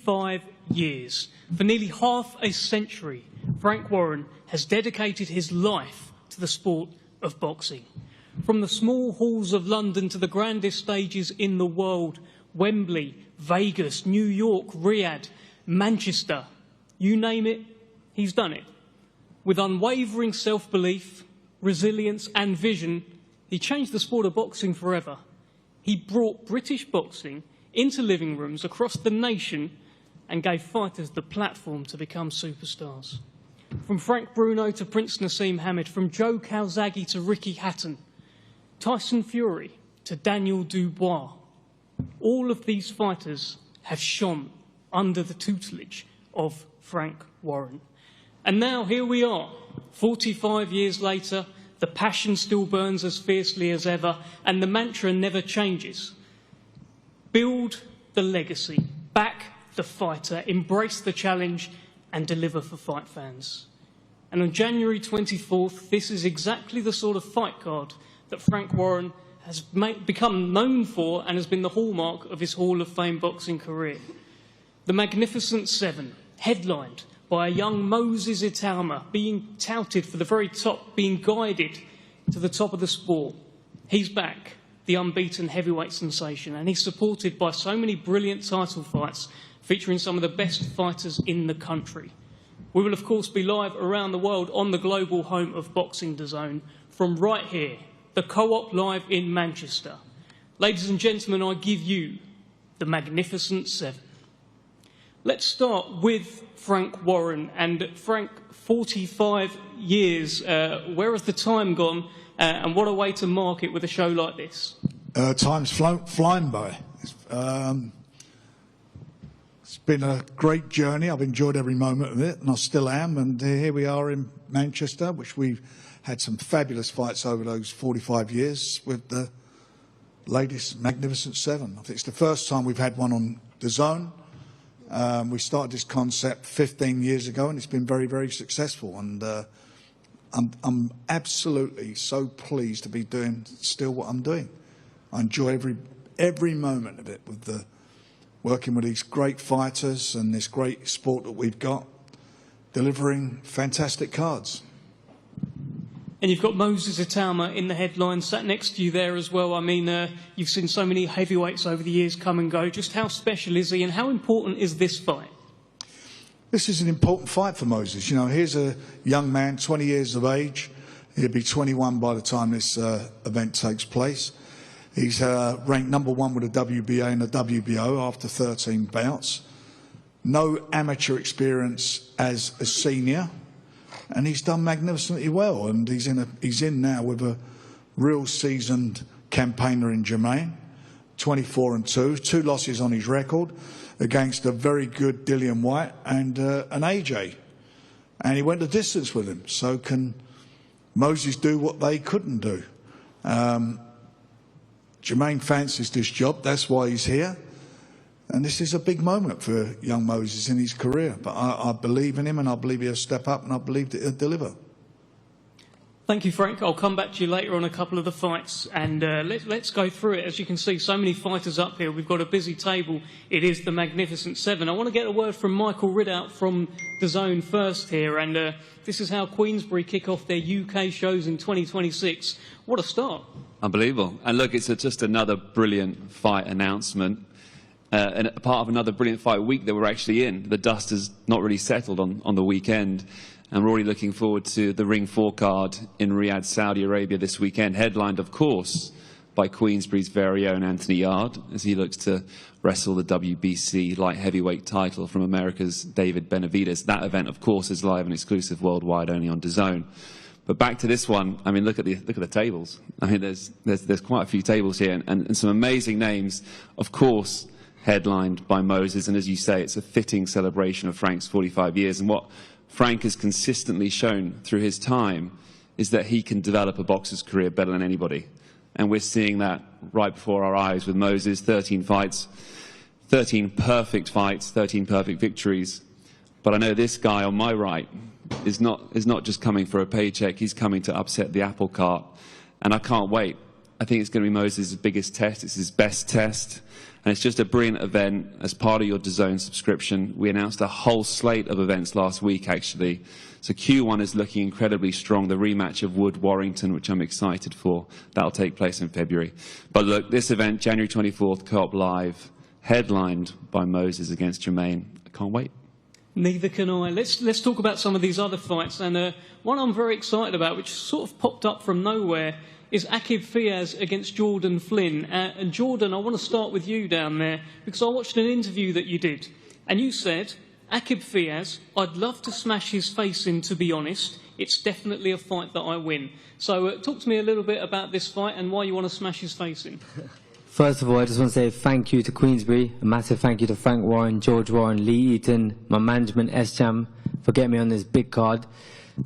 45 years. For nearly half a century, Frank Warren has dedicated his life to the sport of boxing. From the small halls of London to the grandest stages in the world, Wembley, Vegas, New York, Riyadh, Manchester, you name it, he's done it. With unwavering self-belief, resilience and vision, he changed the sport of boxing forever. He brought British boxing into living rooms across the nation and gave fighters the platform to become superstars. From Frank Bruno to Prince Nassim Hamed, from Joe Calzaghe to Ricky Hatton, Tyson Fury to Daniel Dubois, all of these fighters have shone under the tutelage of Frank Warren. And now here we are, 45 years later, the passion still burns as fiercely as ever, and the mantra never changes. Build the legacy, back the fighter, embrace the challenge, and deliver for fight fans. And on January 24th, this is exactly the sort of fight card that Frank Warren has become known for and has been the hallmark of his Hall of Fame boxing career. The Magnificent Seven, headlined by a young Moses Itauma, being touted for the very top, being guided to the top of the sport. He's back, the unbeaten heavyweight sensation, and he's supported by so many brilliant title fights featuring some of the best fighters in the country. We will, of course, be live around the world on the global home of boxing, DAZN, from right here, the Co-op Live in Manchester. Ladies and gentlemen, I give you the Magnificent Seven. Let's start with Frank Warren. And Frank, 45 years, where has the time gone? And what a way to mark it with a show like this. Time's flying by. It's been a great journey. I've enjoyed every moment of it, and I still am. And here we are in Manchester, which we've had some fabulous fights over those 45 years with the latest Magnificent Seven. I think it's the first time we've had one on DAZN. We started this concept 15 years ago, and it's been very, very successful. And I'm absolutely so pleased to be doing still what I'm doing. I enjoy every moment of it, with working with these great fighters and this great sport that we've got, delivering fantastic cards. And you've got Moses Itauma in the headline, sat next to you there as well. I mean, you've seen so many heavyweights over the years come and go. Just how special is he, and how important is this fight? This is an important fight for Moses. You know, here's a young man, 20 years of age. He'll be 21 by the time this event takes place. He's ranked #1 with the WBA and the WBO after 13 bouts. No amateur experience as a senior. And he's done magnificently well, and he's in now with a real seasoned campaigner in Jermaine, 24-2, 2 losses on his record against a very good Dillian White and an AJ, and he went the distance with him. So can Moses do what they couldn't do? Jermaine fancies this job, that's why he's here. And this is a big moment for young Moses in his career. But I believe in him, and I believe he'll step up, and I believe that he'll deliver. Thank you, Frank. I'll come back to you later on a couple of the fights, and let's go through it. As you can see, so many fighters up here. We've got a busy table. It is the Magnificent Seven. I want to get a word from Michael Ridout from DAZN first here, and this is how Queensberry kick off their UK shows in 2026. What a start. Unbelievable. And look, it's just another brilliant fight announcement. And a part of another brilliant fight week that we're actually in. The dust has not really settled on the weekend, and we're already looking forward to the Ring 4 card in Riyadh, Saudi Arabia this weekend, headlined, of course, by Queensberry's very own Anthony Yard, as he looks to wrestle the WBC light heavyweight title from America's David Benavidez. That event, of course, is live and exclusive worldwide, only on DAZN. But back to this one, I mean, look at the tables. I mean, there's quite a few tables here, and some amazing names, of course, headlined by Moses, and as you say, it's a fitting celebration of Frank's 45 years. And what Frank has consistently shown through his time is that he can develop a boxer's career better than anybody. And we're seeing that right before our eyes with Moses. 13 fights, 13 perfect fights, 13 perfect victories. But I know this guy on my right is not just coming for a paycheck, he's coming to upset the apple cart. And I can't wait. I think it's going to be Moses' biggest test, it's his best test. And it's just a brilliant event as part of your DAZN subscription. We announced a whole slate of events last week, actually. So Q1 is looking incredibly strong. The rematch of Wood-Warrington, which I'm excited for, that'll take place in February. But look, this event, January 24th, Co-op Live, headlined by Moses against Jermaine. I can't wait. Neither can I. Let's talk about some of these other fights. And one I'm very excited about, which sort of popped up from nowhere, is Aqib Fiaz against Jordan Flynn. And Jordan, I want to start with you down there, because I watched an interview that you did. And you said, Aqib Fiaz, I'd love to smash his face in, to be honest. It's definitely a fight that I win. So talk to me a little bit about this fight and why you want to smash his face in. First of all, I just want to say thank you to Queensberry, a massive thank you to Frank Warren, George Warren, Lee Eaton, my management, S-Jam, for getting me on this big card.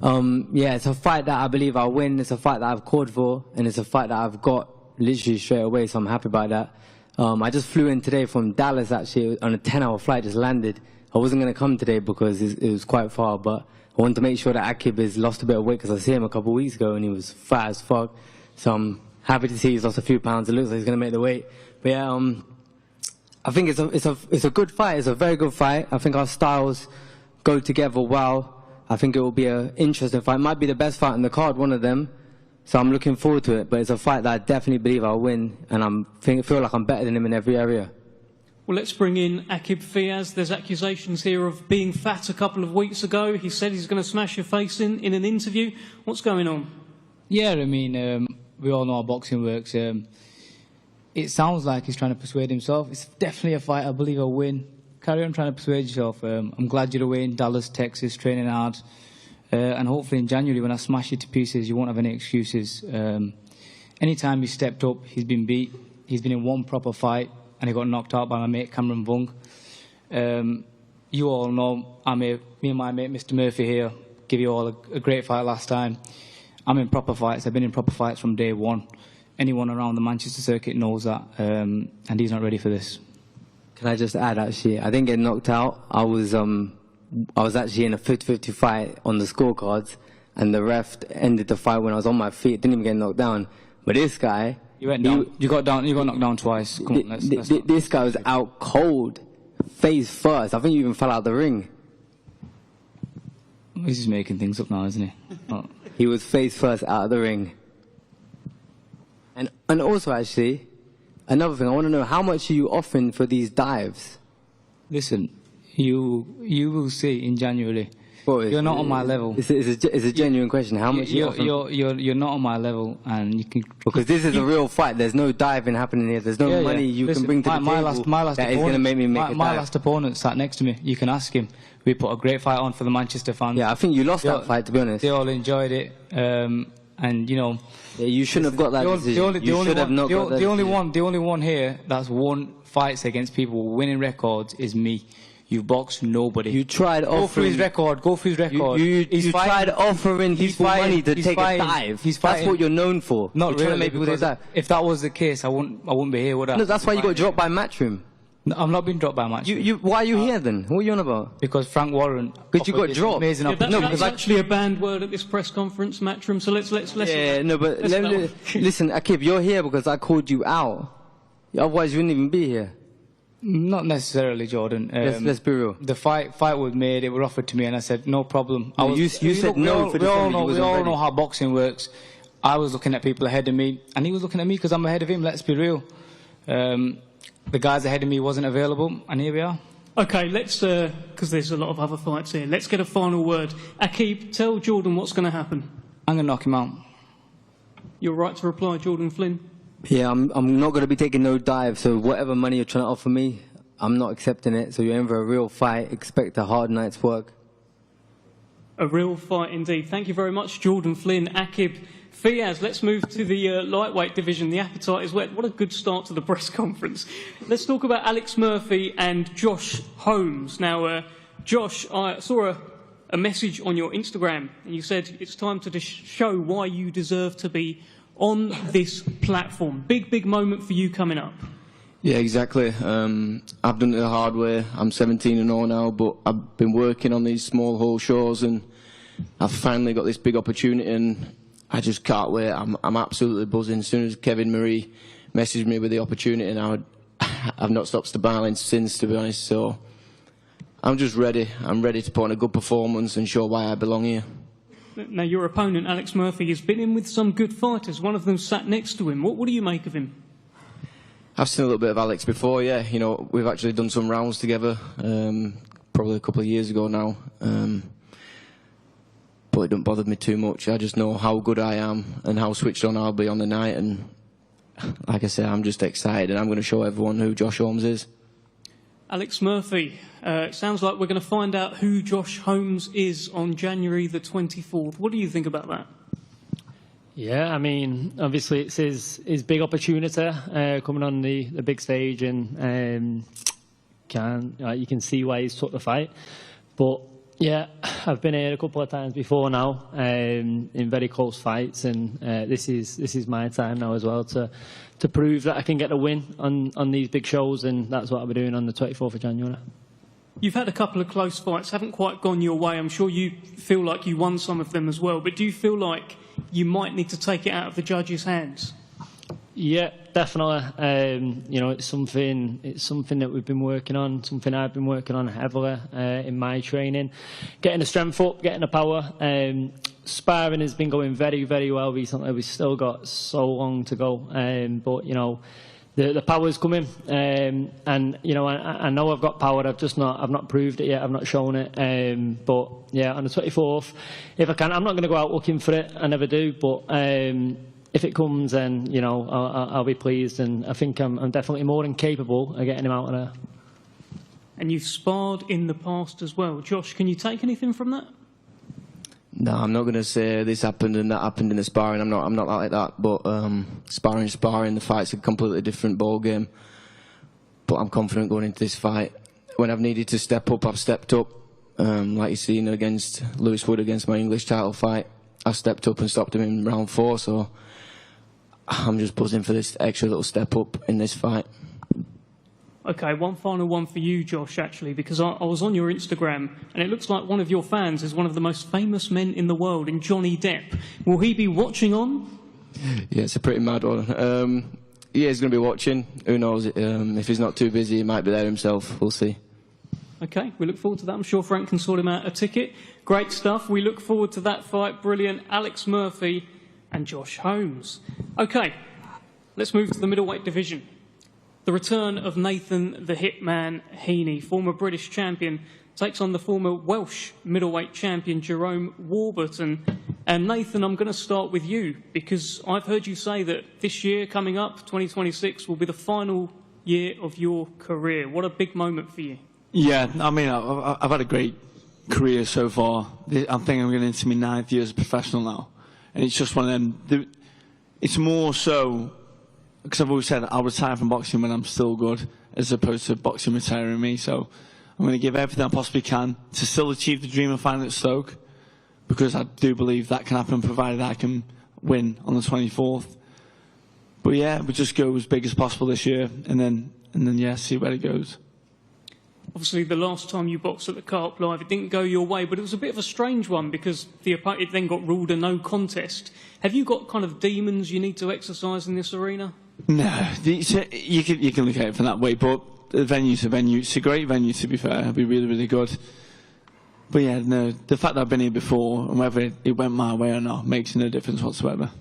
Yeah, it's a fight that I believe I'll win. It's a fight that I've called for, and it's a fight that I've got literally straight away, so I'm happy about that. I just flew in today from Dallas, actually, on a 10-hour flight, just landed. I wasn't going to come today because it was quite far, but I wanted to make sure that Aqib has lost a bit of weight because I see him a couple of weeks ago and he was fat as fuck. So I'm happy to see he's lost a few pounds. It looks like he's going to make the weight. But yeah, I think it's a good fight. It's a very good fight. I think our styles go together well. I think it will be an interesting fight. It might be the best fight on the card, one of them. So I'm looking forward to it. But it's a fight that I definitely believe I'll win. And I feel like I'm better than him in every area. Well, let's bring in Aqib Fiaz. There's accusations here of being fat a couple of weeks ago. He said he's going to smash your face in an interview. What's going on? Yeah, I mean, we all know how boxing works. It sounds like he's trying to persuade himself. It's definitely a fight I believe I'll win. Carry on trying to persuade yourself. I'm glad you're away in Dallas, Texas, training hard. And hopefully in January, when I smash you to pieces, you won't have any excuses. Anytime he stepped up, he's been beat. He's been in one proper fight, and he got knocked out by my mate, Cameron Vung. You all know, me and my mate, Mr. Murphy here, give you all a great fight last time. I'm in proper fights. I've been in proper fights from day one. Anyone around the Manchester circuit knows that, and he's not ready for this. Can I just add, actually, I didn't get knocked out. I was actually in a 50-50 fight on the scorecards, and the ref ended the fight when I was on my feet. Didn't even get knocked down. But this guy... You went down. You got knocked down twice. Come on, this guy was out cold, face first. I think you even fell out the ring. He's just making things up now, isn't he? Oh. He was face first out of the ring. And also, actually, another thing, I want to know, how much are you offering for these dives? Listen, you will see in January. Well, you're not on my level. It's a genuine question. How much you're not on my level, and you can, because this is a real fight. There's no diving happening here. There's no money you can bring to the table. My last that is going to make me make a dive. My last opponent sat next to me. You can ask him. We put a great fight on for the Manchester fans. Yeah, I think you lost that fight, to be honest. They all enjoyed it, and you know. Yeah, you shouldn't have got that decision. The only one here that's won fights against people winning records is me. You've boxed nobody. You tried offering... Go through his record. You tried offering people money to take a dive. That's what you're known for. Not really, make people because if that was the case, I wouldn't be here, would I? No, that's why you got dropped by Matchroom. No, I'm not being dropped by Matchroom. Why are you here then? What are you on about? Because Frank Warren... Because you got dropped. Amazing that's actually a banned word at this press conference, Matchroom, so let's yeah, no, but listen, Aqib, you're here because I called you out. Otherwise, you wouldn't even be here. Not necessarily, Jordan. Let's be real. The fight was made. It was offered to me, and I said no problem. You said no for the We all know how boxing works. I was looking at people ahead of me, and he was looking at me because I'm ahead of him. Let's be real. The guys ahead of me wasn't available, and here we are. Okay, let's because there's a lot of other fights here. Let's get a final word. Aqib, tell Jordan what's going to happen. I'm going to knock him out. You're right to reply, Jordan Flynn. Yeah, I'm not going to be taking no dive, so whatever money you're trying to offer me, I'm not accepting it. So you're in for a real fight. Expect a hard night's work. A real fight indeed. Thank you very much, Jordan Flynn. Aqib Fiaz, let's move to the lightweight division. The appetite is wet. What a good start to the press conference. Let's talk about Alex Murphy and Josh Holmes. Now, Josh, I saw a message on your Instagram, and you said it's time to show why you deserve to be on this platform. Big moment for you coming up. Yeah, exactly. I've done it the hard way. I'm 17 and all now, but I've been working on these small hole shows, and I've finally got this big opportunity, and I just can't wait. I'm absolutely buzzing. As soon as Kevin Marie messaged me with the opportunity, and I've not stopped sparring since, to be honest. So I'm just ready. I'm ready to put on a good performance and show why I belong here. Now, your opponent, Alex Murphy, has been in with some good fighters. One of them sat next to him. What do you make of him? I've seen a little bit of Alex before, yeah. You know, we've actually done some rounds together, probably a couple of years ago now. But it don't bother me too much. I just know how good I am and how switched on I'll be on the night. And like I say, I'm just excited, and I'm going to show everyone who Josh Holmes is. Alex Murphy, it sounds like we're going to find out who Josh Holmes is on January the 24th. What do you think about that? Yeah, I mean, obviously it's his big opportunity coming on the big stage, and you can see why he's took the fight. But yeah, I've been here a couple of times before now in very close fights, and this is my time now as well to prove that I can get a win on these big shows, and that's what I'll be doing on the 24th of January. You've had a couple of close fights, haven't quite gone your way. I'm sure you feel like you won some of them as well, but do you feel like you might need to take it out of the judges' hands? Yeah, definitely. You know, it's something that we've been working on, something I've been working on heavily in my training. Getting the strength up, getting the power. Sparring has been going very, very well recently. We've still got so long to go, but you know, the power's coming, and you know, I know I've got power. I've not proved it yet. I've not shown it. But yeah, on the 24th, if I can, I'm not going to go out looking for it. I never do, but if it comes, then you know, I'll be pleased, and I think I'm definitely more than capable of getting him out of there. And you've sparred in the past as well, Josh. Can you take anything from that? No, I'm not going to say this happened and that happened in the sparring. I'm not like that. But sparring, the fight's a completely different ball game. But I'm confident going into this fight. When I've needed to step up, I've stepped up. Like you've seen against Lewis Wood, against my English title fight, I stepped up and stopped him in round 4. So I'm just buzzing for this extra little step up in this fight. Okay, one final one for you, Josh, actually, because I was on your Instagram, and it looks like one of your fans is one of the most famous men in the world, in Johnny Depp. Will he be watching on? Yeah, it's a pretty mad one. Yeah, he's going to be watching. Who knows? If he's not too busy, he might be there himself. We'll see. Okay, we look forward to that. I'm sure Frank can sort him out a ticket. Great stuff. We look forward to that fight. Brilliant. Alex Murphy and Josh Holmes. Okay, let's move to the middleweight division. The return of Nathan the Hitman Heaney, former British champion, takes on the former Welsh middleweight champion Jerome Warburton. And Nathan, I'm going to start with you, because I've heard you say that this year coming up, 2026, will be the final year of your career. What a big moment for you. Yeah, I mean, I've had a great career so far. I think I'm getting into my 9th year as a professional now. And it's just one of them. It's more so, because I've always said I'll retire from boxing when I'm still good, as opposed to boxing retiring me. So I'm going to give everything I possibly can to still achieve the dream of fighting at Stoke, because I do believe that can happen, provided I can win on the 24th. But yeah, we just go as big as possible this year, and then yeah, see where it goes. Obviously, the last time you boxed at the Carp Live, it didn't go your way, but it was a bit of a strange one because it then got ruled a no contest. Have you got kind of demons you need to exercise in this arena? No, you can look at it from that way, but the venue's a venue. It's a great venue, to be fair. It'll be really, really good. But yeah, no, the fact that I've been here before, and whether it went my way or not, makes no difference whatsoever.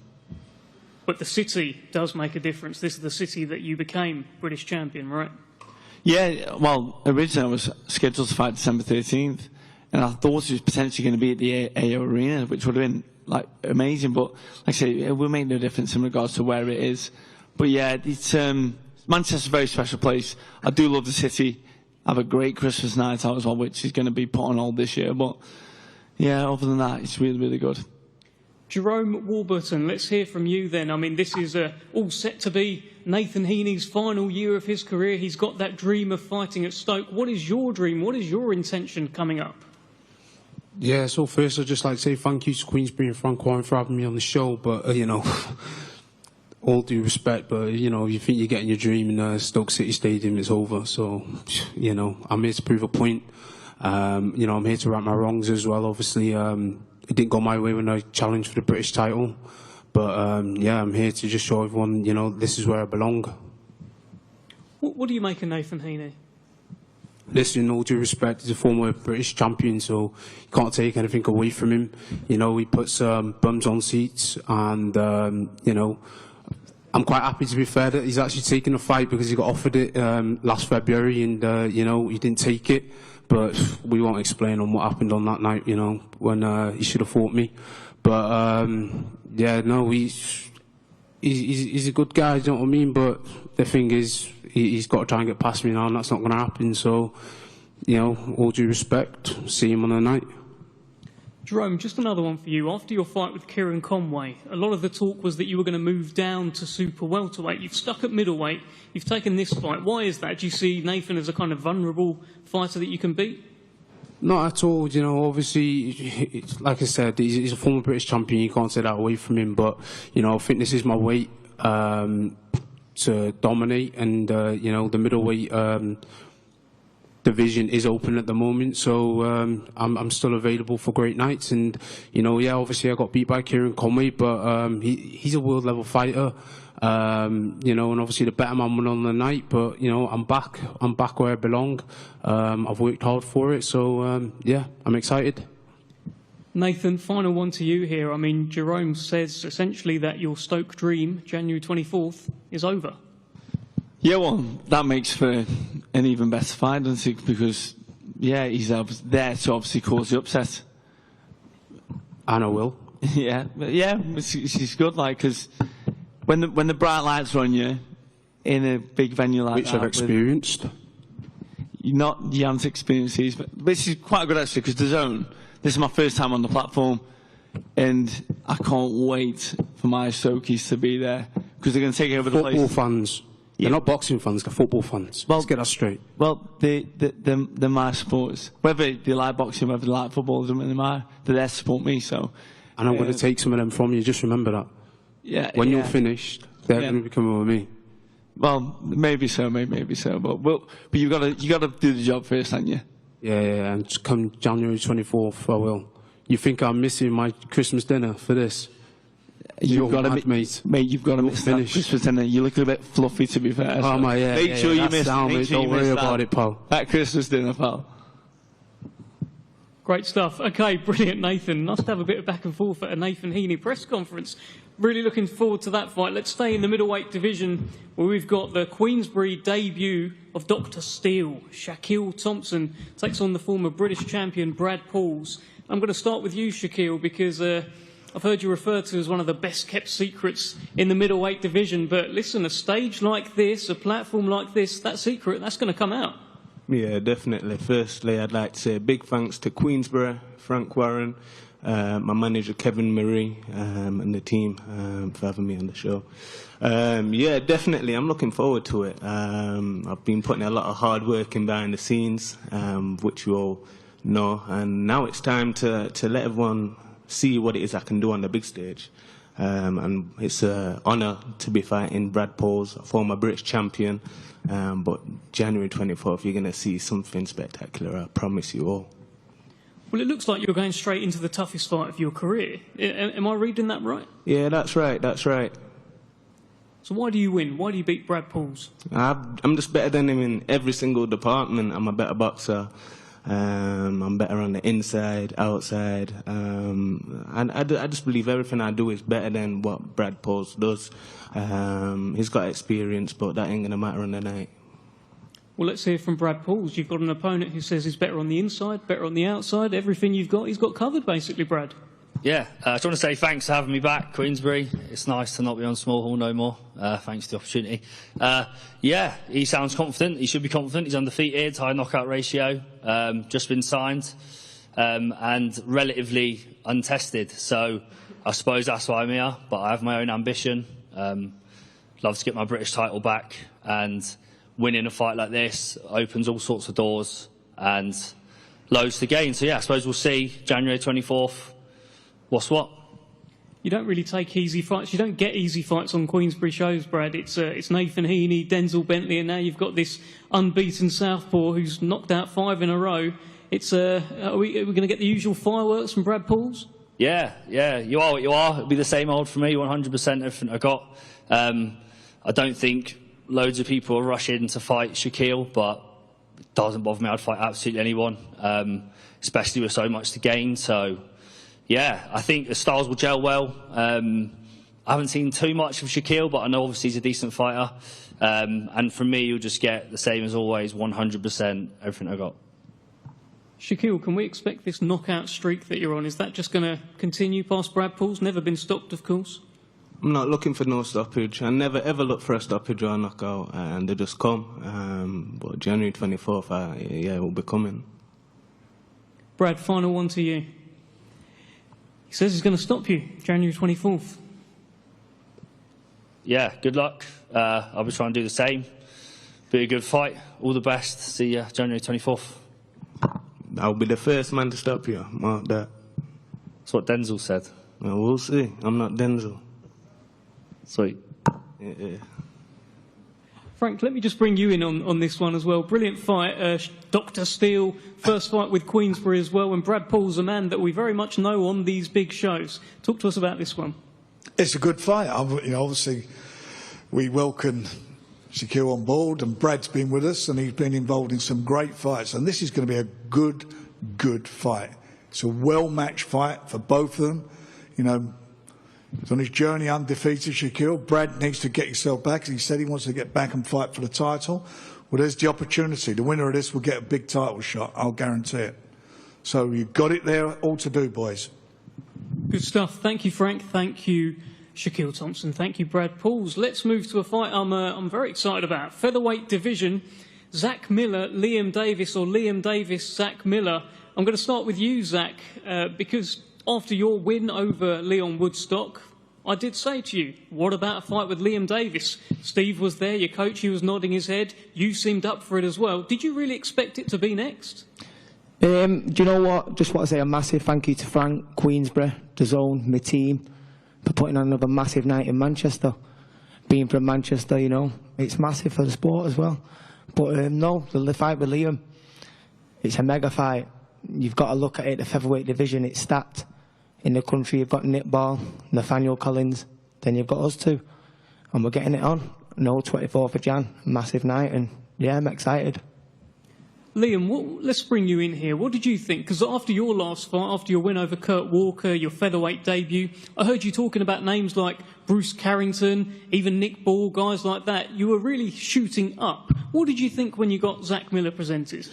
But the city does make a difference. This is the city that you became British champion, right? Yeah, well, originally I was scheduled to fight December 13th, and I thought it was potentially going to be at the AO Arena, which would have been like amazing. But like I say, it will make no difference in regards to where it is. But yeah, it's Manchester's a very special place. I do love the city. I have a great Christmas night out as well, which is going to be put on hold this year. But yeah, other than that, it's really, really good. Jerome Warburton, let's hear from you then. I mean, this is all set to be Nathan Heaney's final year of his career. He's got that dream of fighting at Stoke. What is your dream? What is your intention coming up? Yeah, so first I'd just like to say thank you to Queensberry and Frank Warren for having me on the show. But, you know, all due respect, but, you know, you think you're getting your dream in Stoke City Stadium, it's over. So, you know, I'm here to prove a point. You know, I'm here to right my wrongs as well. Obviously, it didn't go my way when I challenged for the British title. But, yeah, I'm here to just show everyone, you know, this is where I belong. What do you make of Nathan Heaney? Listen, in all due respect, he's a former British champion, so you can't take anything away from him. You know, he puts bums on seats, and, you know, I'm quite happy, to be fair, that he's actually taken the fight because he got offered it last February, and, you know, he didn't take it. But we won't explain on what happened on that night, you know, when he should have fought me. But, yeah, no, he's a good guy, you know what I mean? But the thing is, he's got to try and get past me now, and that's not going to happen. So, you know, all due respect, see him on the night. Jerome, just another one for you. After your fight with Kieran Conway, a lot of the talk was that you were going to move down to super welterweight. You've stuck at middleweight. You've taken this fight. Why is that? Do you see Nathan as a kind of vulnerable fighter that you can beat? Not at all. You know, obviously, it's, like I said, he's a former British champion. You can't take that away from him. But, you know, I think this is my weight to dominate. And, you know, the middleweight division is open at the moment, so I'm still available for great nights. And, you know, yeah, obviously I got beat by Kieran Conway, but he's a world level fighter, you know, and obviously the better man won on the night. But, you know, I'm back where I belong. I've worked hard for it, so yeah, I'm excited. Nathan, final one to you here. I mean, Jerome says essentially that your Stoke dream, January 24th, is over. Yeah, well, that makes for an even better fight, doesn't it? Because, yeah, he's there to obviously cause the upset. And I will. Yeah, it's good, like, because when the bright lights are on you in a big venue like that, which I've experienced. You haven't experienced these, but this is quite good actually, because DAZN, this is my first time on the platform, and I can't wait for my Stokies to be there, because they're going to take over the place. Football fans. They're not boxing fans, they're football fans. Let's get that straight. Well, they're my sports. Whether they like boxing, whether they like football, doesn't really matter. They're there to support me, so... And I'm going to take some of them from you, just remember that. Yeah. When you're finished, they're going to be coming with me. Well, maybe so, maybe so. But you got to do the job first, haven't you? Yeah, and come January 24th, I will. You think I'm missing my Christmas dinner for this? You've got to miss that Christmas dinner. You look a bit fluffy, to be fair. Oh, my, yeah. Make sure you miss it. Don't worry about it, pal. That Christmas dinner, pal. Great stuff. Okay, brilliant, Nathan. Nice to have a bit of back and forth at a Nathan Heaney press conference. Really looking forward to that fight. Let's stay in the middleweight division, where we've got the Queensberry debut of Dr. Steele. Shaquille Thompson takes on the former British champion Brad Pauls. I'm going to start with you, Shaquille, because... I've heard you referred to as one of the best-kept secrets in the middleweight division, but listen, a stage like this, a platform like this, that secret, that's going to come out. Yeah, definitely. Firstly, I'd like to say a big thanks to Queensberry, Frank Warren, my manager Kevin Marie, and the team for having me on the show. Yeah, definitely, I'm looking forward to it. I've been putting a lot of hard work in behind the scenes, which you all know, and now it's time to let everyone see what it is I can do on the big stage. And it's an honour to be fighting Brad Pauls, a former British champion. But January 24th, you're going to see something spectacular, I promise you all. Well, it looks like you're going straight into the toughest fight of your career. Am I reading that right? Yeah, that's right. So why do you win? Why do you beat Brad Pauls? I'm just better than him in every single department. I'm a better boxer. I'm better on the inside, outside, and I just believe everything I do is better than what Brad Pauls does. He's got experience, but that ain't going to matter on the night. Well, let's hear from Brad Pauls. You've got an opponent who says he's better on the inside, better on the outside. Everything you've got, he's got covered, basically, Brad. Yeah, I just want to say thanks for having me back, Queensberry. It's nice to not be on Small Hall no more. Thanks for the opportunity. Yeah, he sounds confident. He should be confident. He's undefeated, high knockout ratio, just been signed, and relatively untested. So I suppose that's why I'm here, but I have my own ambition. Love to get my British title back, and winning a fight like this opens all sorts of doors and loads to gain. So yeah, I suppose we'll see January 24th. What's what? You don't really take easy fights. You don't get easy fights on Queensberry shows, Brad. It's Nathan Heaney, Denzel Bentley, and now you've got this unbeaten southpaw who's knocked out 5 in a row. It's are we going to get the usual fireworks from Brad Pauls? Yeah, you are what you are. It'll be the same old for me, 100% everything I got. I don't think loads of people are rushing to fight Shaquille, but it doesn't bother me. I'd fight absolutely anyone, especially with so much to gain. So, yeah, I think the styles will gel well. I haven't seen too much of Shaquille, but I know obviously he's a decent fighter. And from me, you'll just get the same as always, 100%, everything I got. Shaquille, can we expect this knockout streak that you're on? Is that just going to continue past Brad Paul's? Never been stopped, of course. I'm not looking for no stoppage. I never ever look for a stoppage or a knockout, and they just come. But January 24th, yeah, it will be coming. Brad, final one to you. He says he's going to stop you January 24th. Yeah, good luck. I'll be trying to do the same. Be a good fight. All the best. See you January 24th. I'll be the first man to stop you. Mark that. That's what Denzel said. Well, we'll see. I'm not Denzel. Sweet. Yeah. Frank, let me just bring you in on this one as well. Brilliant fight. Dr. Steele, first fight with Queensberry as well. And Brad Paul's a man that we very much know on these big shows. Talk to us about this one. It's a good fight. Obviously, we welcome Shaquille on board, and Brad's been with us, and he's been involved in some great fights. And this is going to be a good fight. It's a well-matched fight for both of them. He's on his journey undefeated, Shaquille. Brad needs to get himself back. He said he wants to get back and fight for the title. Well, there's the opportunity. The winner of this will get a big title shot. I'll guarantee it. So you've got it there, all to do, boys. Good stuff. Thank you, Frank. Thank you, Shaquille Thompson. Thank you, Brad Pauls. Let's move to a fight I'm very excited about. Featherweight division, Zach Miller, Liam Davies, or Liam Davies, Zach Miller. I'm going to start with you, Zach, because after your win over Leon Woodstock, I did say to you, what about a fight with Liam Davies? Steve was there, your coach, he was nodding his head. You seemed up for it as well. Did you really expect it to be next? Do you know what? Just want to say a massive thank you to Frank, Queensberry, DAZN, my team, for putting on another massive night in Manchester. Being from Manchester, it's massive for the sport as well. But no, the fight with Liam, it's a mega fight. You've got to look at it, the featherweight division, it's stacked. In the country, you've got Nick Ball, Nathaniel Collins, then you've got us two. And we're getting it on. 24th of Jan, massive night, and yeah, I'm excited. Liam, let's bring you in here. What did you think? Because after your last fight, after your win over Kurt Walker, your featherweight debut, I heard you talking about names like Bruce Carrington, even Nick Ball, guys like that. You were really shooting up. What did you think when you got Zach Miller presented?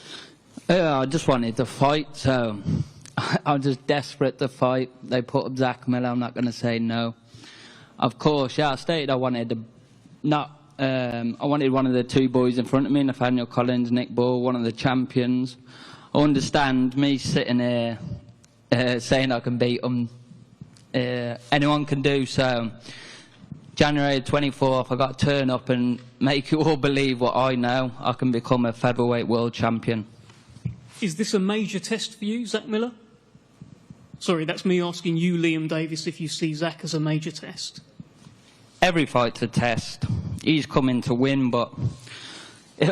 I just wanted to fight, so I was just desperate to fight. They put up Zach Miller, I'm not going to say no. Of course, yeah, I stated I wanted I wanted one of the two boys in front of me, Nathaniel Collins, Nick Ball, one of the champions. I understand me sitting here saying I can beat them. Anyone can do so. January 24th, I've got to turn up and make you all believe what I know. I can become a featherweight world champion. Is this a major test for you, Zach Miller? Sorry, that's me asking you, Liam Davies, if you see Zach as a major test. Every fight's a test. He's coming to win, but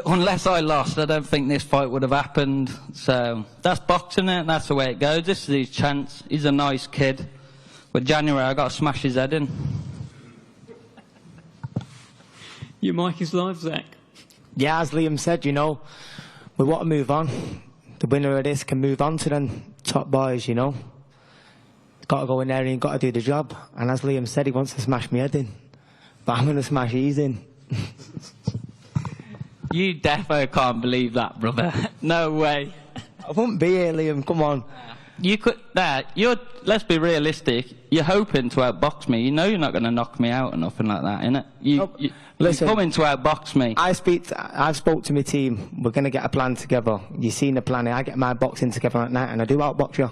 unless I lost, I don't think this fight would have happened. So that's boxing, it. That's the way it goes. This is his chance. He's a nice kid. But January, I got to smash his head in. Your mic is live, Zach. Yeah, as Liam said, we want to move on. The winner of this can move on to them top boys, Got to go in there and got to do the job. And as Liam said, he wants to smash my head in. But I'm going to smash his in. You definitely can't believe that, brother. No way. I wouldn't be here, Liam. Come on. You could. Let's be realistic. You're hoping to outbox me. You know you're not going to knock me out or nothing like that, innit? Listen, you're coming to outbox me. I've spoke to my team. We're going to get a plan together. You've seen the plan. I get my boxing together at night, and I do outbox you.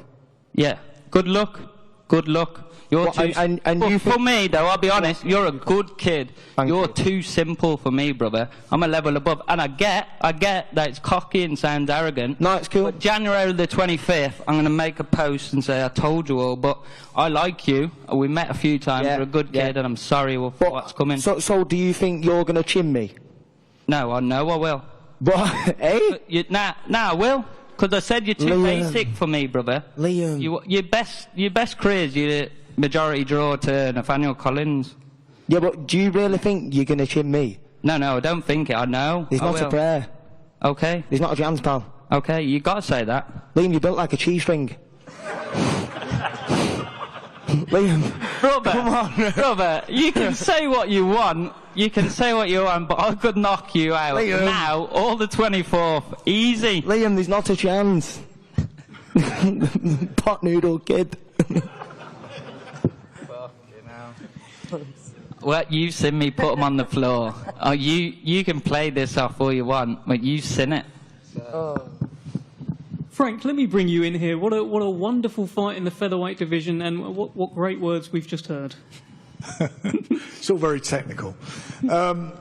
Yeah. Good luck. Good luck. For me, though, I'll be honest, you're a good kid. You're too simple for me, brother. I'm a level above. And I get that it's cocky and sounds arrogant. No, it's cool. But January the 25th, I'm going to make a post and say, I told you all, but I like you. We met a few times. You're a good kid, and I'm sorry for what's coming. So do you think you're going to chin me? No, I know I will. What? Eh? I will. Because I said you're too basic for me, brother. Liam. Your best career is your majority draw to Nathaniel Collins. Yeah, but do you really think you're going to chin me? No, I don't think it. I know. He's not a prayer. Okay. He's not a jams pal. Okay, you got to say that. Liam, you built like a cheese string. Liam. Brother, come on. brother, you can say what you want. You can say what you want, but I could knock you out Liam. now, all the 24th. Easy. Liam, there's not a chance. Pot noodle kid. Well, you've seen me put them on the floor. Oh, you can play this off all you want, but you've seen it. Frank, let me bring you in here. What a wonderful fight in the featherweight division, and what great words we've just heard. It's all very technical. Look,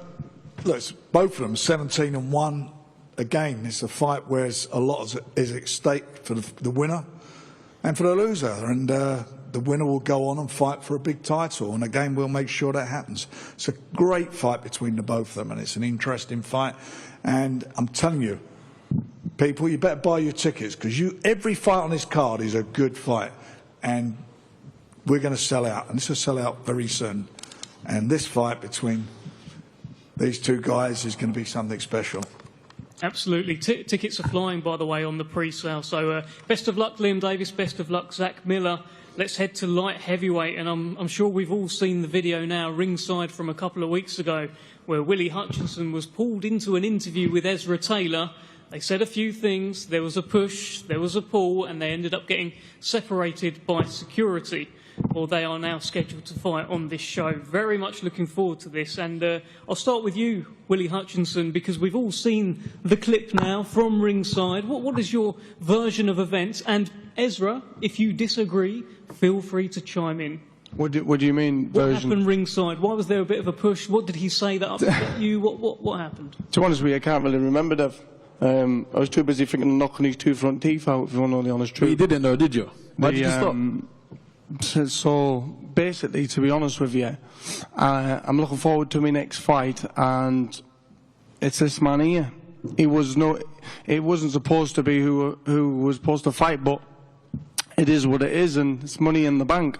it's both of them 17-1. Again, it's a fight where a lot is at stake for the winner and for the loser, and the winner will go on and fight for a big title, and again, we'll make sure that happens. It's a great fight between the both of them, and it's an interesting fight, and I'm telling you, people, you better buy your tickets, because every fight on this card is a good fight, and we're going to sell out, and this will sell out very soon. And this fight between these two guys is going to be something special. Absolutely. Tickets are flying, by the way, on the pre-sale. So best of luck, Liam Davies. Best of luck, Zach Miller. Let's head to light heavyweight. And I'm sure we've all seen the video now, ringside, from a couple of weeks ago, where Willie Hutchinson was pulled into an interview with Ezra Taylor. They said a few things. There was a push, there was a pull, and they ended up getting separated by security. Well, they are now scheduled to fight on this show. Very much looking forward to this. And I'll start with you, Willie Hutchinson, because we've all seen the clip now from ringside. What is your version of events? And Ezra, if you disagree, feel free to chime in. What do you mean, version? What happened ringside? Why was there a bit of a push? What did he say that upset you? What happened? To be honest with you, I can't really remember, Dev. I was too busy thinking of knocking his two front teeth out, if you want to know the honest truth. But you didn't know, did you? Why did you stop? So basically, to be honest with you, I'm looking forward to my next fight, and it's this man here. It wasn't supposed to be who was supposed to fight, but it is what it is, and it's money in the bank.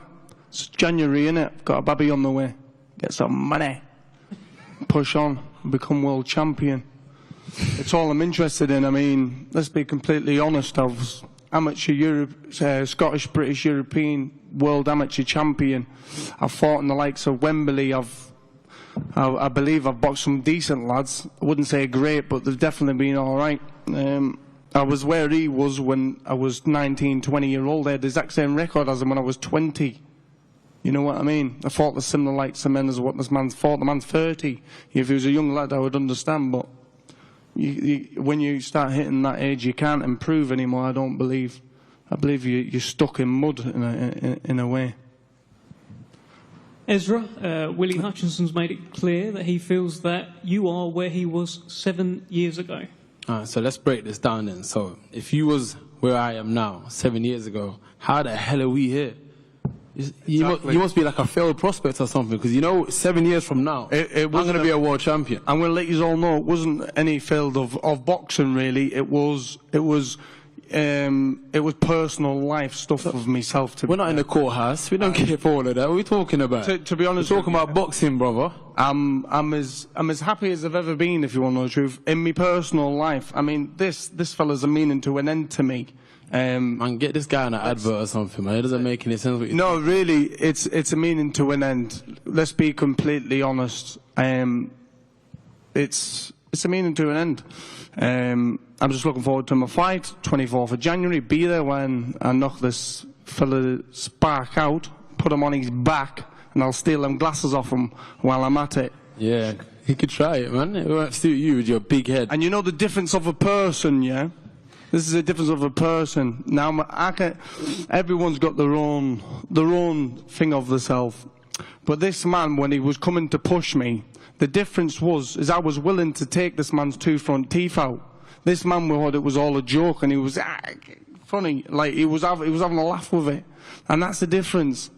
It's January, innit? Got a baby on the way. Get some money. Push on. Become world champion. It's all I'm interested in. I mean, let's be completely honest. I was amateur Scottish, British, European, world amateur champion. I've fought in the likes of Wembley. I believe I've boxed some decent lads. I wouldn't say great, but they've definitely been all right. I was where he was when I was 19, 20-year-old. I had the exact same record as him when I was 20. You know what I mean? I fought the similar likes of men as what this man's fought. The man's 30. If he was a young lad, I would understand, but when you start hitting that age, you can't improve anymore, I don't believe. I believe you're stuck in mud in a way. Ezra, Willie Hutchinson's made it clear that he feels that you are where he was 7 years ago. So let's break this down then. So if you was where I am now, 7 years ago, how the hell are we here? You must be like a failed prospect or something, because 7 years from now, I'm going to be a world champion. I'm going to let you all know it wasn't any field of boxing really. It was personal life stuff of myself. We're not in the courthouse. We don't care for all of that. What are we talking about? To be honest, we're talking about boxing, brother. I'm as happy as I've ever been, if you want to know the truth, in my personal life. I mean, this fella's a meaning to an end to me. Man, get this guy on an advert or something, man. It doesn't make any sense. No, really, it's a meaning to an end. Let's be completely honest. It's a meaning to an end. I'm just looking forward to my fight, 24th of January. Be there when I knock this fella's spark out, put him on his back, and I'll steal them glasses off him while I'm at it. Yeah, he could try it, man. It won't suit you with your big head. And you know the difference of a person, yeah? This is a difference of a person. Now, everyone's got their own thing of the self. But this man, when he was coming to push me, the difference is I was willing to take this man's two front teeth out. This man thought it was all a joke, and he was funny, like he was having a laugh with it, and that's the difference.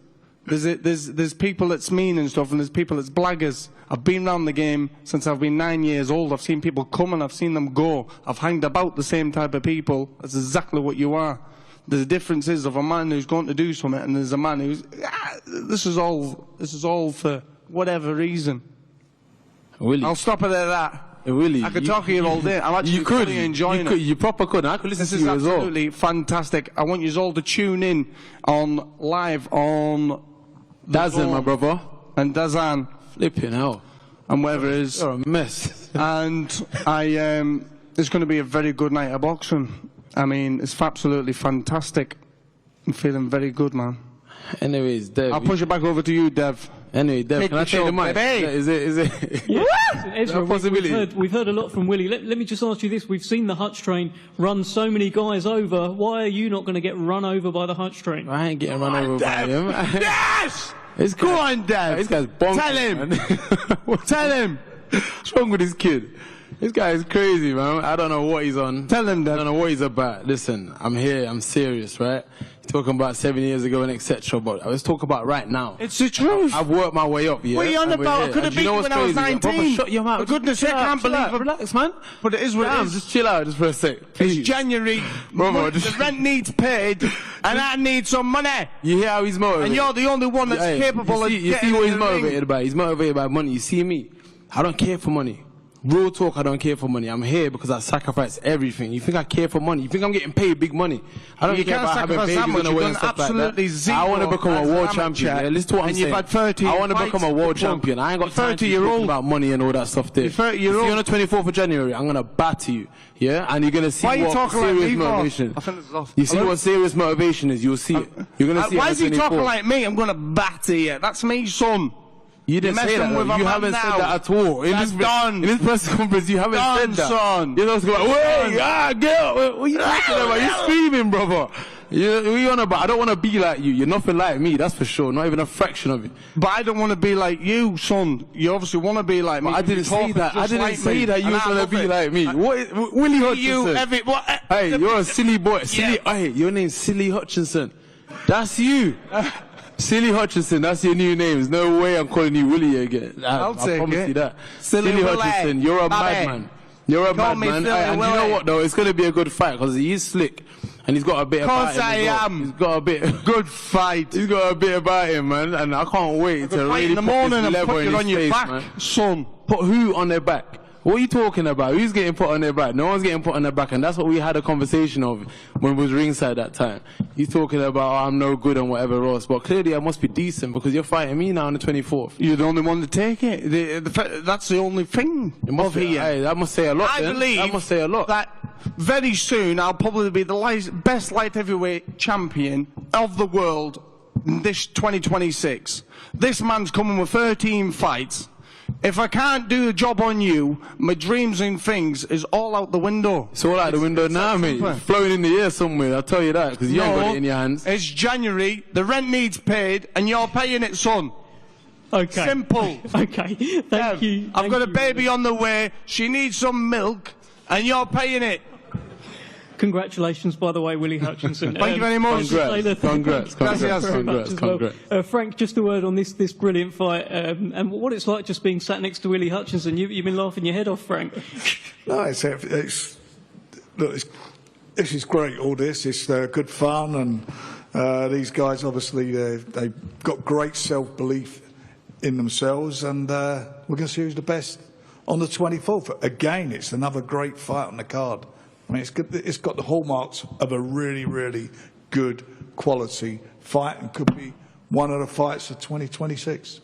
There's people that's mean and stuff, and there's people that's blaggers. I've been around the game since I've been 9 years old. I've seen people come and I've seen them go. I've hanged about the same type of people. That's exactly what you are. The difference is of a man who's going to do something, and there's a man who's this is all for whatever reason. Willie. I'll stop it at that. Willie, I could talk to you all day. I'm actually really enjoying it. You proper could. I could listen to you as well. This is absolutely fantastic. I want you all to tune in on live on DAZN, my brother. And DAZN. Flipping hell. And whatever it is. You're a mess. And it's going to be a very good night of boxing. I mean, it's absolutely fantastic. I'm feeling very good, man. Anyways, Dev. I'll push it back over to you, Dev. Anyway, Dev, can I take the mic? Is it? Yeah. Ezra, we've heard a lot from Willie. Let me just ask you this. We've seen the Hutch train run so many guys over. Why are you not going to get run over by the Hutch train? I ain't getting run over by him. Yes! Go on, Dev. This guy's bonkers. Tell him. Tell him. What's wrong with this kid? This guy is crazy, man. I don't know what he's on. Tell him, Dev. I don't know what he's about. Listen, I'm here. I'm serious, right? Talking about 7 years ago and etc. But let's talk about right now. It's the truth. I've worked my way up. Yeah. What are you on about? I could have beat you when I was 19. Shut your mouth. For goodness sake, I can't believe it. Relax, man. But it is what it is. Just chill out just for a sec. Please. It's January. Brother, the rent needs paid, and I need some money. You hear how he's motivated? And you're the only one that's capable of getting. You see what he's motivated by? He's motivated by money. You see me? I don't care for money. Real talk, I don't care for money. I'm here because I sacrifice everything. You think I care for money? You think I'm getting paid big money? I don't care about having babies on the way and stuff like that. I want to become a world champion. Yeah, listen to what I'm saying. You've had 30 I want to become a world champion. I ain't got time to talk about money and all that stuff there. 30-year-old. See, on the 24th of January, I'm going to batter you. Yeah? And you're going to see what serious motivation is. You see what serious motivation is. You'll see it. You're going to see it. Why is he talking like me? I'm going to batter you. That's me, son. You didn't say that. You haven't said that at all. In this press conference, you haven't said that. Son. You're not going, wait, girl. What are you talking about? You're screaming, brother. What are you on about? I don't want to be like you. You're nothing like me, that's for sure. Not even a fraction of it. But I don't want to be like you, son. You obviously want to be like me. I didn't say that. I didn't say that you were going to be like me. Willie Hutchinson. Hey, you're a silly boy. Hey, your name's Silly Hutchinson. That's you. Silly Hutchinson, that's your new name. There's no way I'm calling you Willie again. I promise you that. Silly Hutchinson, you're a madman. You're a madman. And you know what though? It's going to be a good fight because he is slick. And he's got a bit about him. Of course I am. He's got a bit. Good fight. He's got a bit about him, man. And I can't wait to really put this level in his face, man. Son. Put who on their back? What are you talking about? Who's getting put on their back? No one's getting put on their back, and that's what we had a conversation of when we was ringside that time. He's talking about, oh, I'm no good and whatever else, but clearly I must be decent because you're fighting me now on the 24th. You're the only one to take it. That's the only thing. It must be, hey, that must say a lot. I believe that must say a lot. That very soon I'll probably be the best light heavyweight champion of the world in this 2026. This man's coming with 13 fights. If I can't do the job on you, my dreams and things is all out the window. It's all out the window now, mate. It's floating in the air somewhere, I'll tell you that, because you ain't got it in your hands. It's January, the rent needs paid, and you're paying it, son. Okay. Simple. Okay, thank you. I've got a baby on the way, she needs some milk, and you're paying it. Congratulations, by the way, Willie Hutchinson. Thank you very much. Congrats. Frank, just a word on this brilliant fight and what it's like just being sat next to Willie Hutchinson. You've been laughing your head off, Frank. No, this is great, all this. It's good fun, and these guys, obviously, they've got great self-belief in themselves, and we're going to see who's the best on the 24th. Again, it's another great fight on the card. I mean, it's got the hallmarks of a really, really good quality fight and could be one of the fights of 2026.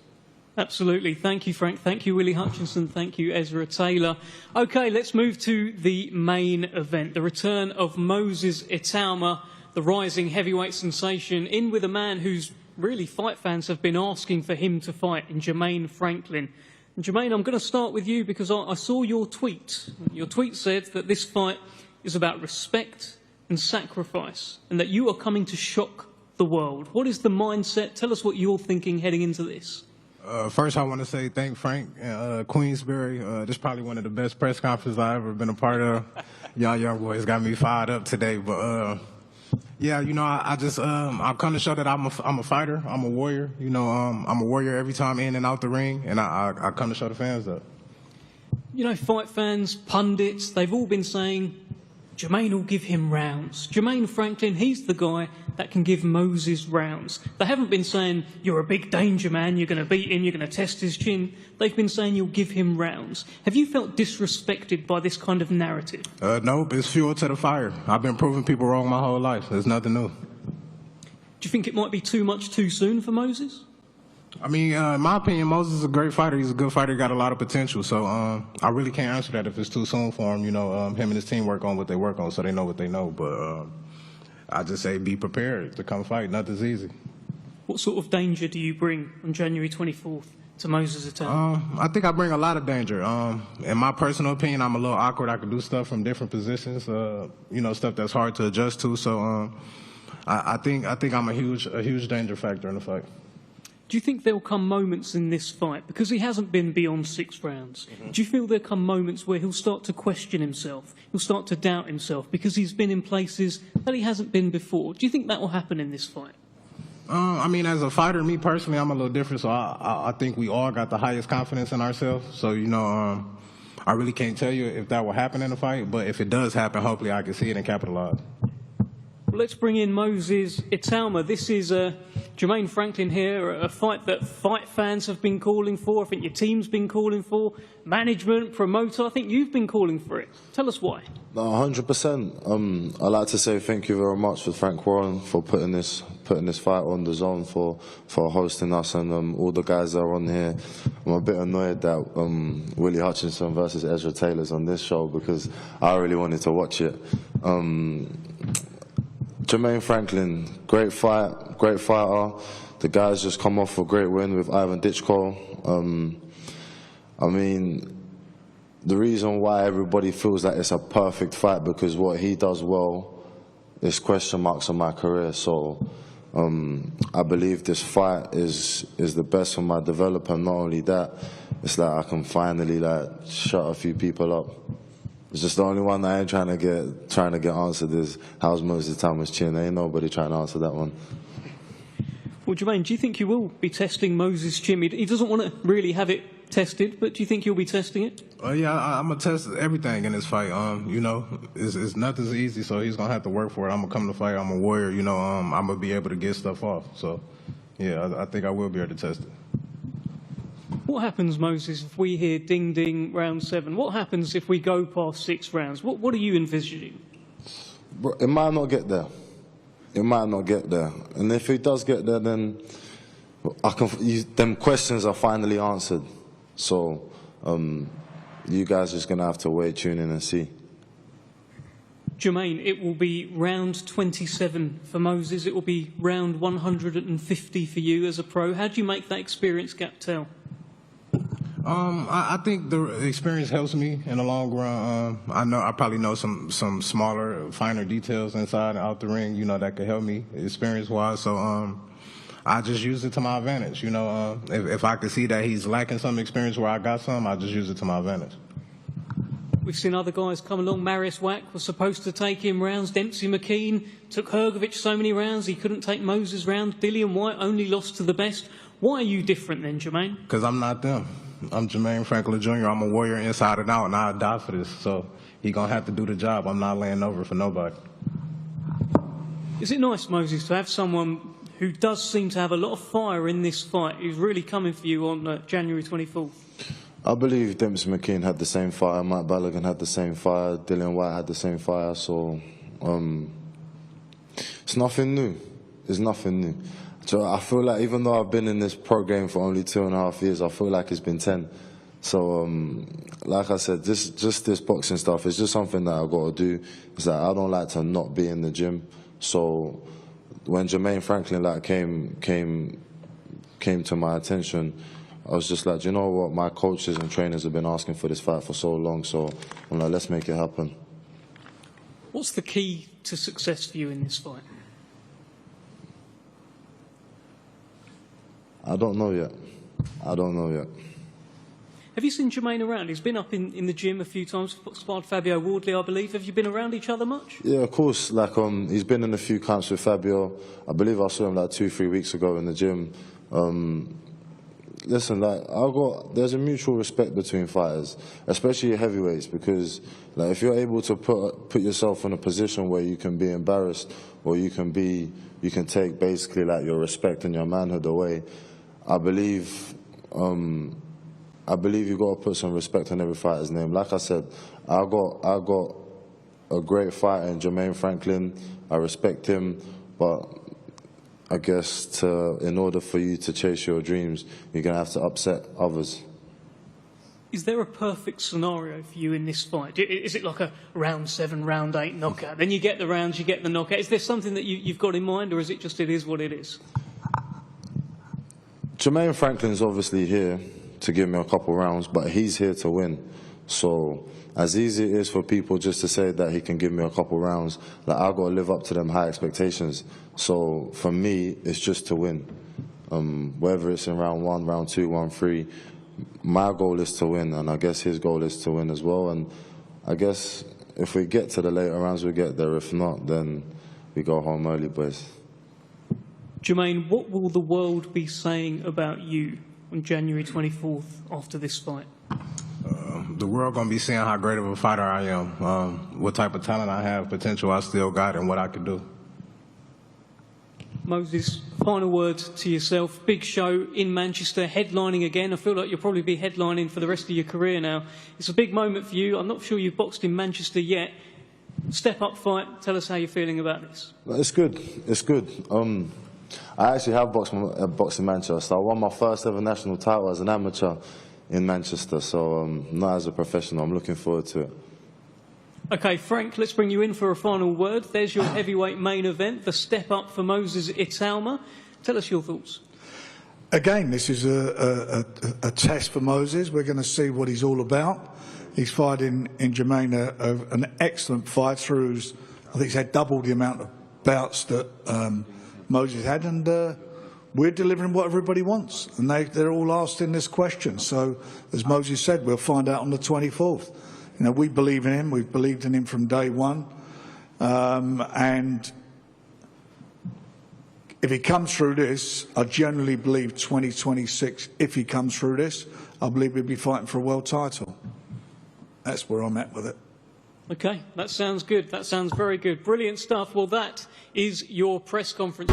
Absolutely. Thank you, Frank. Thank you, Willie Hutchinson. Thank you, Ezra Taylor. OK, let's move to the main event, the return of Moses Itauma, the rising heavyweight sensation, in with a man whose really fight fans have been asking for him to fight, in Jermaine Franklin. And Jermaine, I'm going to start with you because I saw your tweet. Your tweet said that this fight is about respect and sacrifice, and that you are coming to shock the world. What is the mindset? Tell us what you're thinking heading into this. First, I want to say thank Frank Queensberry. This is probably one of the best press conferences I've ever been a part of. Y'all young boys got me fired up today. But, yeah, you know, I come to show that I'm a fighter. I'm a warrior. You know, I'm a warrior every time in and out the ring, and I come to show the fans up. You know, fight fans, pundits, they've all been saying, Jermaine will give him rounds. Jermaine Franklin, he's the guy that can give Moses rounds. They haven't been saying, you're a big danger man, you're going to beat him, you're going to test his chin. They've been saying you'll give him rounds. Have you felt disrespected by this kind of narrative? Nope, it's fuel to the fire. I've been proving people wrong my whole life. There's nothing new. Do you think it might be too much too soon for Moses? I mean, in my opinion, Moses is a great fighter. He's a good fighter. He got a lot of potential. So I really can't answer that if it's too soon for him. You know, him and his team work on what they work on, so they know what they know. But I just say be prepared to come fight. Nothing's easy. What sort of danger do you bring on January 24th to Moses Itauma? I think I bring a lot of danger. In my personal opinion, I'm a little awkward. I can do stuff from different positions, you know, stuff that's hard to adjust to. So I think I'm a huge danger factor in the fight. Do you think there'll come moments in this fight, because he hasn't been beyond 6 rounds, do you feel there'll come moments where he'll start to question himself, he'll start to doubt himself, because he's been in places that he hasn't been before? Do you think that will happen in this fight? I mean, as a fighter, me personally, I'm a little different, so I think we all got the highest confidence in ourselves. So, you know, I really can't tell you if that will happen in the fight, but if it does happen, hopefully I can see it and capitalize. Well, let's bring in Moses Itauma. This is Jermaine Franklin here, a fight that fight fans have been calling for. I think your team's been calling for. Management, promoter, I think you've been calling for it. Tell us why. No, 100%. I'd like to say thank you very much for Frank Warren for putting this fight on DAZN, for hosting us, and all the guys that are on here. I'm a bit annoyed that Willie Hutchinson versus Ezra Taylor's on this show, because I really wanted to watch it. Jermaine Franklin, great fight, great fighter. The guy's just come off a great win with Ivan Ditchko. I mean, the reason why everybody feels like it's a perfect fight, because what he does well is question marks on my career. So I believe this fight is the best for my development. Not only that, it's like I can finally shut a few people up. It's just the only one that I ain't trying to get answered is how's Moses Itauma's chin. Ain't nobody trying to answer that one. Well, Jermaine, do you think you will be testing Moses' chin? He doesn't want to really have it tested, but do you think you'll be testing it? Yeah, I'm gonna test everything in this fight. You know, it's nothing's easy, so he's gonna have to work for it. I'm gonna come to fight. I'm a warrior. You know, I'm gonna be able to get stuff off. So, yeah, I think I will be able to test it. What happens, Moses, if we hear ding ding round 7? What happens if we go past 6 rounds? What are you envisaging? Bro, it might not get there. It might not get there. And if it does get there, then them questions are finally answered. So you guys are just going to have to wait, tune in and see. Jermaine, it will be round 27 for Moses. It will be round 150 for you as a pro. How do you make that experience gap tell? I think the experience helps me in the long run. I probably know some smaller, finer details inside and out the ring, you know, that could help me experience-wise. So I just use it to my advantage. You know, if I could see that he's lacking some experience where I got some, I just use it to my advantage. We've seen other guys come along. Marius Wack was supposed to take him rounds. Dempsey McKean took Hergovich so many rounds he couldn't take Moses round. Dillian White only lost to the best. Why are you different then, Jermaine? Because I'm not them. I'm Jermaine Franklin Jr. I'm a warrior inside and out, and I die for this. So he's going to have to do the job. I'm not laying over for nobody. Is it nice, Moses, to have someone who does seem to have a lot of fire in this fight, who's really coming for you on January 24th? I believe Dempsey McKean had the same fire, Mike Balogun had the same fire, Dillian White had the same fire, so it's nothing new. It's nothing new. So I feel like even though I've been in this pro game for only 2.5 years, I feel like it's been 10. So like I said, just this boxing stuff is just something that I've got to do. It's that I don't like to not be in the gym. So when Jermaine Franklin came to my attention, I was just like, you know what, my coaches and trainers have been asking for this fight for so long, so I'm like, let's make it happen. What's the key to success for you in this fight? I don't know yet. I don't know yet. Have you seen Jermaine around? He's been up in the gym a few times, sparred Fabio Wardley, I believe. Have you been around each other much? Yeah, of course. Like, he's been in a few camps with Fabio. I believe I saw him like 2-3 weeks ago in the gym. listen, like there's a mutual respect between fighters, especially heavyweights, because like if you're able to put yourself in a position where you can be embarrassed, or you can take basically like your respect and your manhood away, I believe you got to put some respect on every fighter's name. Like I said, I got a great fighter in Jermaine Franklin. I respect him, but I guess in order for you to chase your dreams, you're going to have to upset others. Is there a perfect scenario for you in this fight? Is it like a round 7, round 8 knockout? Then you get the rounds, you get the knockout. Is there something that you've got in mind, or is it just it is what it is? Jermaine Franklin's obviously here to give me a couple rounds, but he's here to win. So as easy it is for people just to say that he can give me a couple rounds, like I've got to live up to them high expectations. So for me, it's just to win. Whether it's in round 1, round 2, round 3, my goal is to win, and I guess his goal is to win as well. And I guess if we get to the later rounds, we get there. If not, then we go home early, boys. Jermaine, what will the world be saying about you on January 24th after this fight? The world going to be seeing how great of a fighter I am, what type of talent I have, potential I still got, and what I can do. Moses, final word to yourself. Big show in Manchester, headlining again. I feel like you'll probably be headlining for the rest of your career now. It's a big moment for you. I'm not sure you've boxed in Manchester yet. Step-up fight. Tell us how you're feeling about this. It's good. It's good. I actually have boxed in Manchester. I won my first ever national title as an amateur in Manchester, so not as a professional. I'm looking forward to it. OK, Frank, let's bring you in for a final word. There's your heavyweight main event, the step up for Moses Itauma. Tell us your thoughts. Again, this is a test for Moses. We're going to see what he's all about. He's fighting in Jermaine an excellent fight through, I think he's had double the amount of bouts that Moses had, and we're delivering what everybody wants. And they're all asking this question. So, as Moses said, we'll find out on the 24th. You know, we believe in him. We've believed in him from day one. And if he comes through this, I generally believe 2026, if he comes through this, I believe he'll be fighting for a world title. That's where I'm at with it. OK, that sounds good. That sounds very good. Brilliant stuff. Well, that is your press conference.